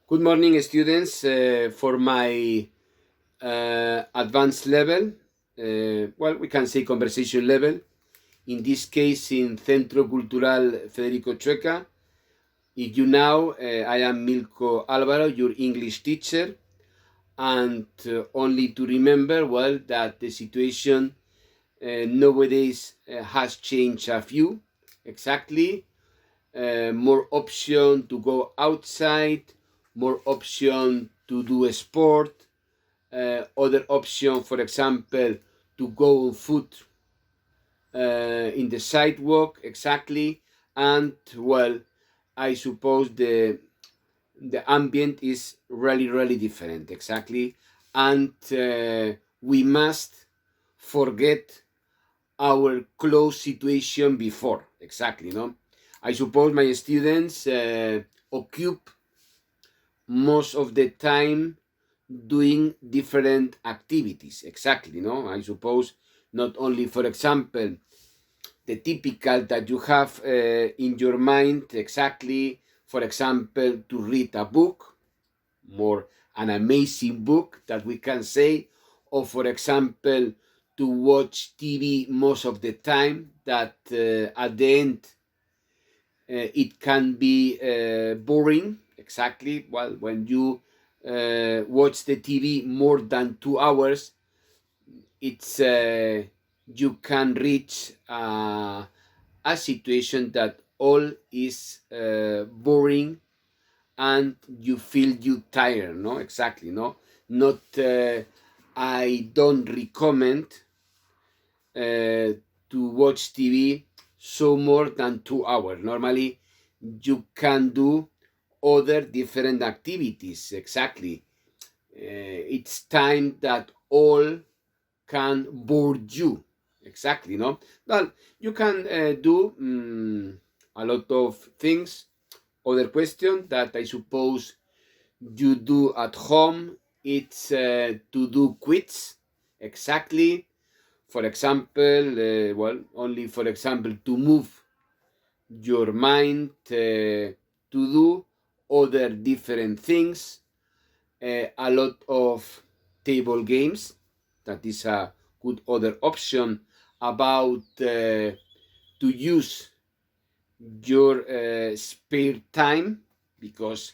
Good morning, students. For my advanced level, we can say conversation level. In this case, in Centro Cultural Federico Chueca. If you know, I am Milko Álvaro, your English teacher. And only to remember, that the situation nowadays has changed a few. Exactly. More option to go outside, more option to do a sport, other option, for example, to go on foot in the sidewalk, exactly. And I suppose the ambient is really different, exactly. And we must forget our close situation before, exactly, no? I suppose my students occupy most of the time doing different activities, exactly, no? I suppose not only, for example, the typical that you have in your mind, exactly, for example, to read a book, more an amazing book that we can say, or for example, to watch TV most of the time, that at the end it can be boring, exactly. Well, when you watch the TV more than 2 hours, it's you can reach a situation that all is boring, and you feel you tired, no? Exactly, no? Not I don't recommend to watch TV so more than 2 hours. Normally you can do other different activities, exactly. It's time that all can board you, exactly, no? Well, you can do a lot of things. Other question that I suppose you do at home, it's to do quiz, exactly. For example, only for example, to move your mind to do other different things. A lot of table games, that is a good other option, about to use your spare time, because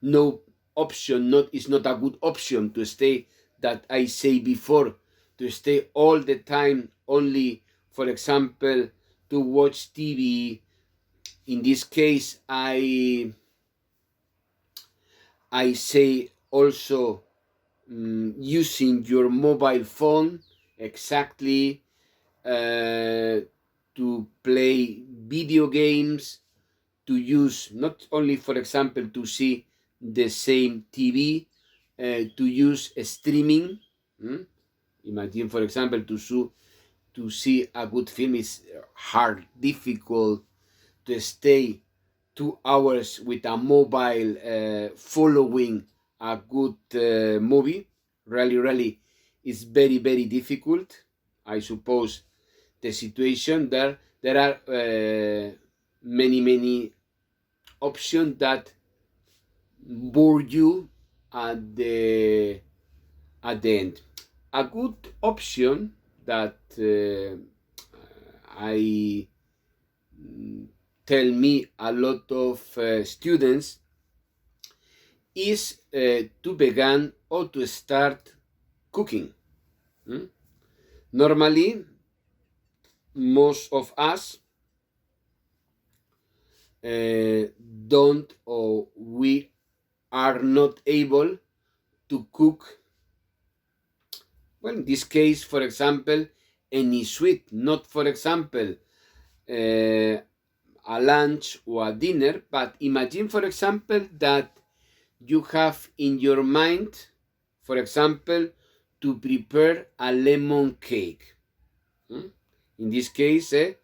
no option not is not a good option to stay, that I say before, to stay all the time only, for example, to watch TV. In this case, I say also using your mobile phone, exactly, to play video games, to use not only, for example, to see the same TV, to use streaming. mm? Imagine, for example, to see a good film is hard, difficult to stay 2 hours with a mobile following a good movie. Really, is very difficult. I suppose the situation there are many options that bore you at the end. A good option that I tell me a lot of students is to begin or to start cooking. Mm? Normally, most of us don't, or we are not able to cook. Well, in this case, for example, any sweet, not, for example, a lunch or a dinner, but imagine, for example, that you have in your mind, for example, to prepare a lemon cake. In this case, a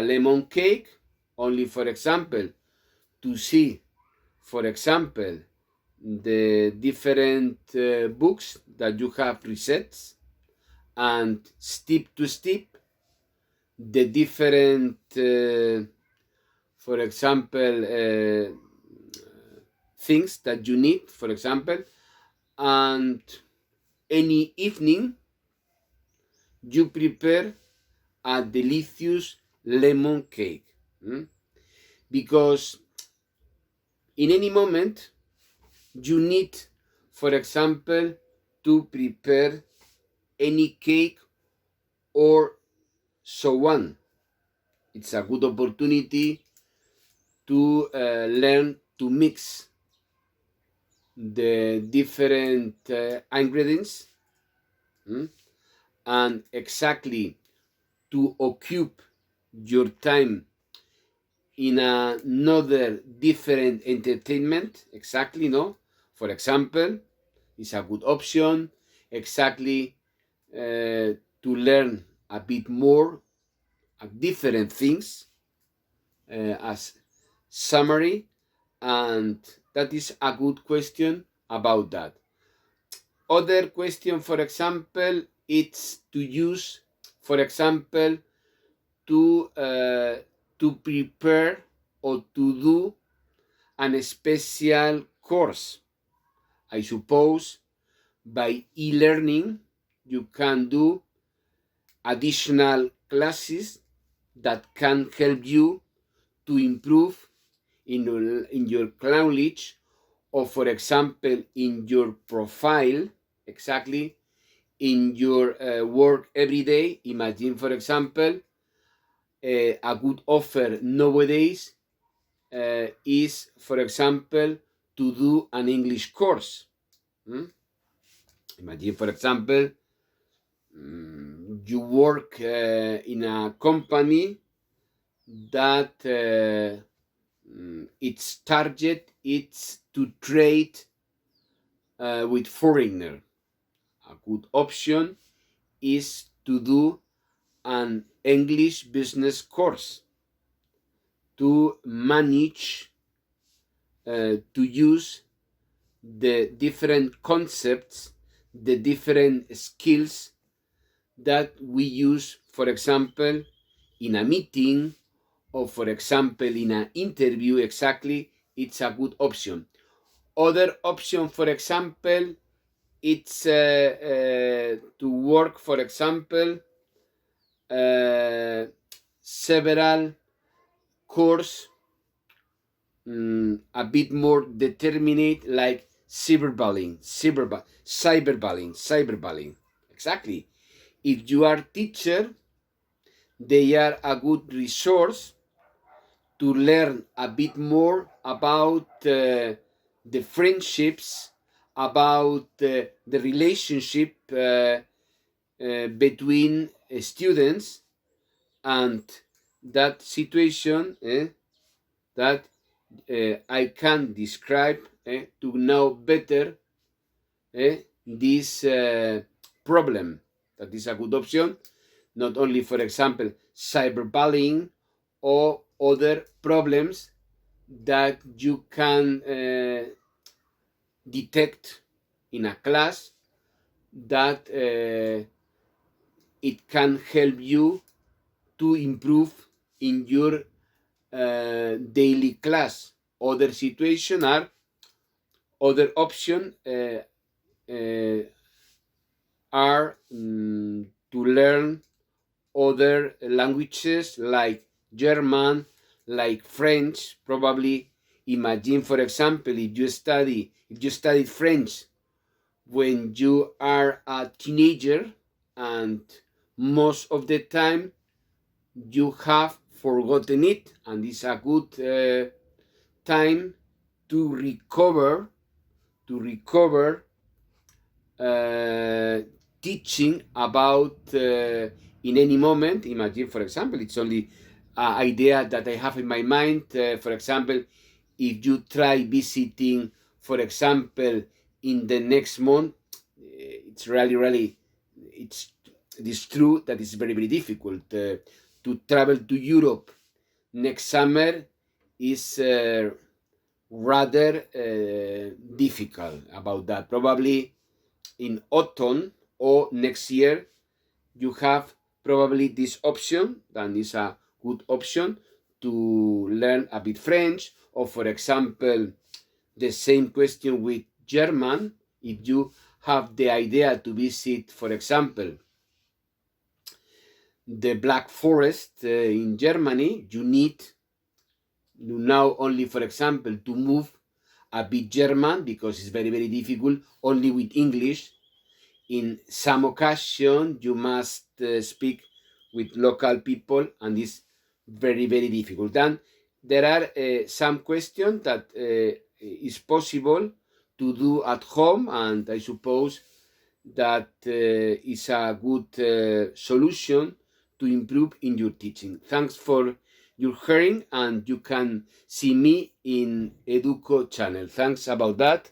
lemon cake, only, for example, to see, for example, the different books that you have resets, and step to step the different for example things that you need, for example, and any evening you prepare a delicious lemon cake. Because in any moment you need, for example, to prepare any cake or so on. It's a good opportunity to learn to mix the different ingredients and exactly to occupy your time in another different entertainment. Exactly, no? For example, it's a good option exactly to learn a bit more different things as summary, and that is a good question about that. Other question, for example, it's to use, for example, to prepare or to do an special course. I suppose by e-learning you can do additional classes that can help you to improve in your knowledge, or for example in your profile, exactly in your work every day. Imagine, for example, a good offer nowadays is, for example, to do an English course. Imagine, for example, you work in a company that its target is to trade with foreigner. A good option is to do an English business course to manage to use the different concepts, the different skills that we use, for example, in a meeting or, for example, in an interview. Exactly, it's a good option. Other option, for example, it's to work, for example, several course a bit more determinate, like cyberbullying. Exactly. If you are teacher, they are a good resource to learn a bit more about the friendships, about the relationship between students, and that situation that I can describe to know better this problem. That is a good option, not only, for example, cyberbullying or other problems that you can detect in a class, that it can help you to improve in your daily class. Other situation are other option are to learn other languages like German, like French. Probably imagine, for example, if you study French when you are a teenager, and most of the time you have forgotten it, and it's a good time to recover teaching about in any moment. Imagine, for example, it's only an idea that I have in my mind. For example, if you try visiting, for example, in the next month, it's really, it is true that it's very difficult to travel to Europe next summer. Is rather difficult about that. Probably in autumn or next year you have probably this option, that is a good option to learn a bit French, or for example The same question with German. If you have the idea to visit, for example, the Black Forest in Germany, you need now only, for example, to move a bit German, because it's very, very difficult only with English. In some occasion, you must speak with local people, and it's very, very difficult. Then there are some questions that is possible to do at home, and I suppose that is a good solution to improve in your teaching. Thanks for your hearing, and you can see me in Educo channel. Thanks about that.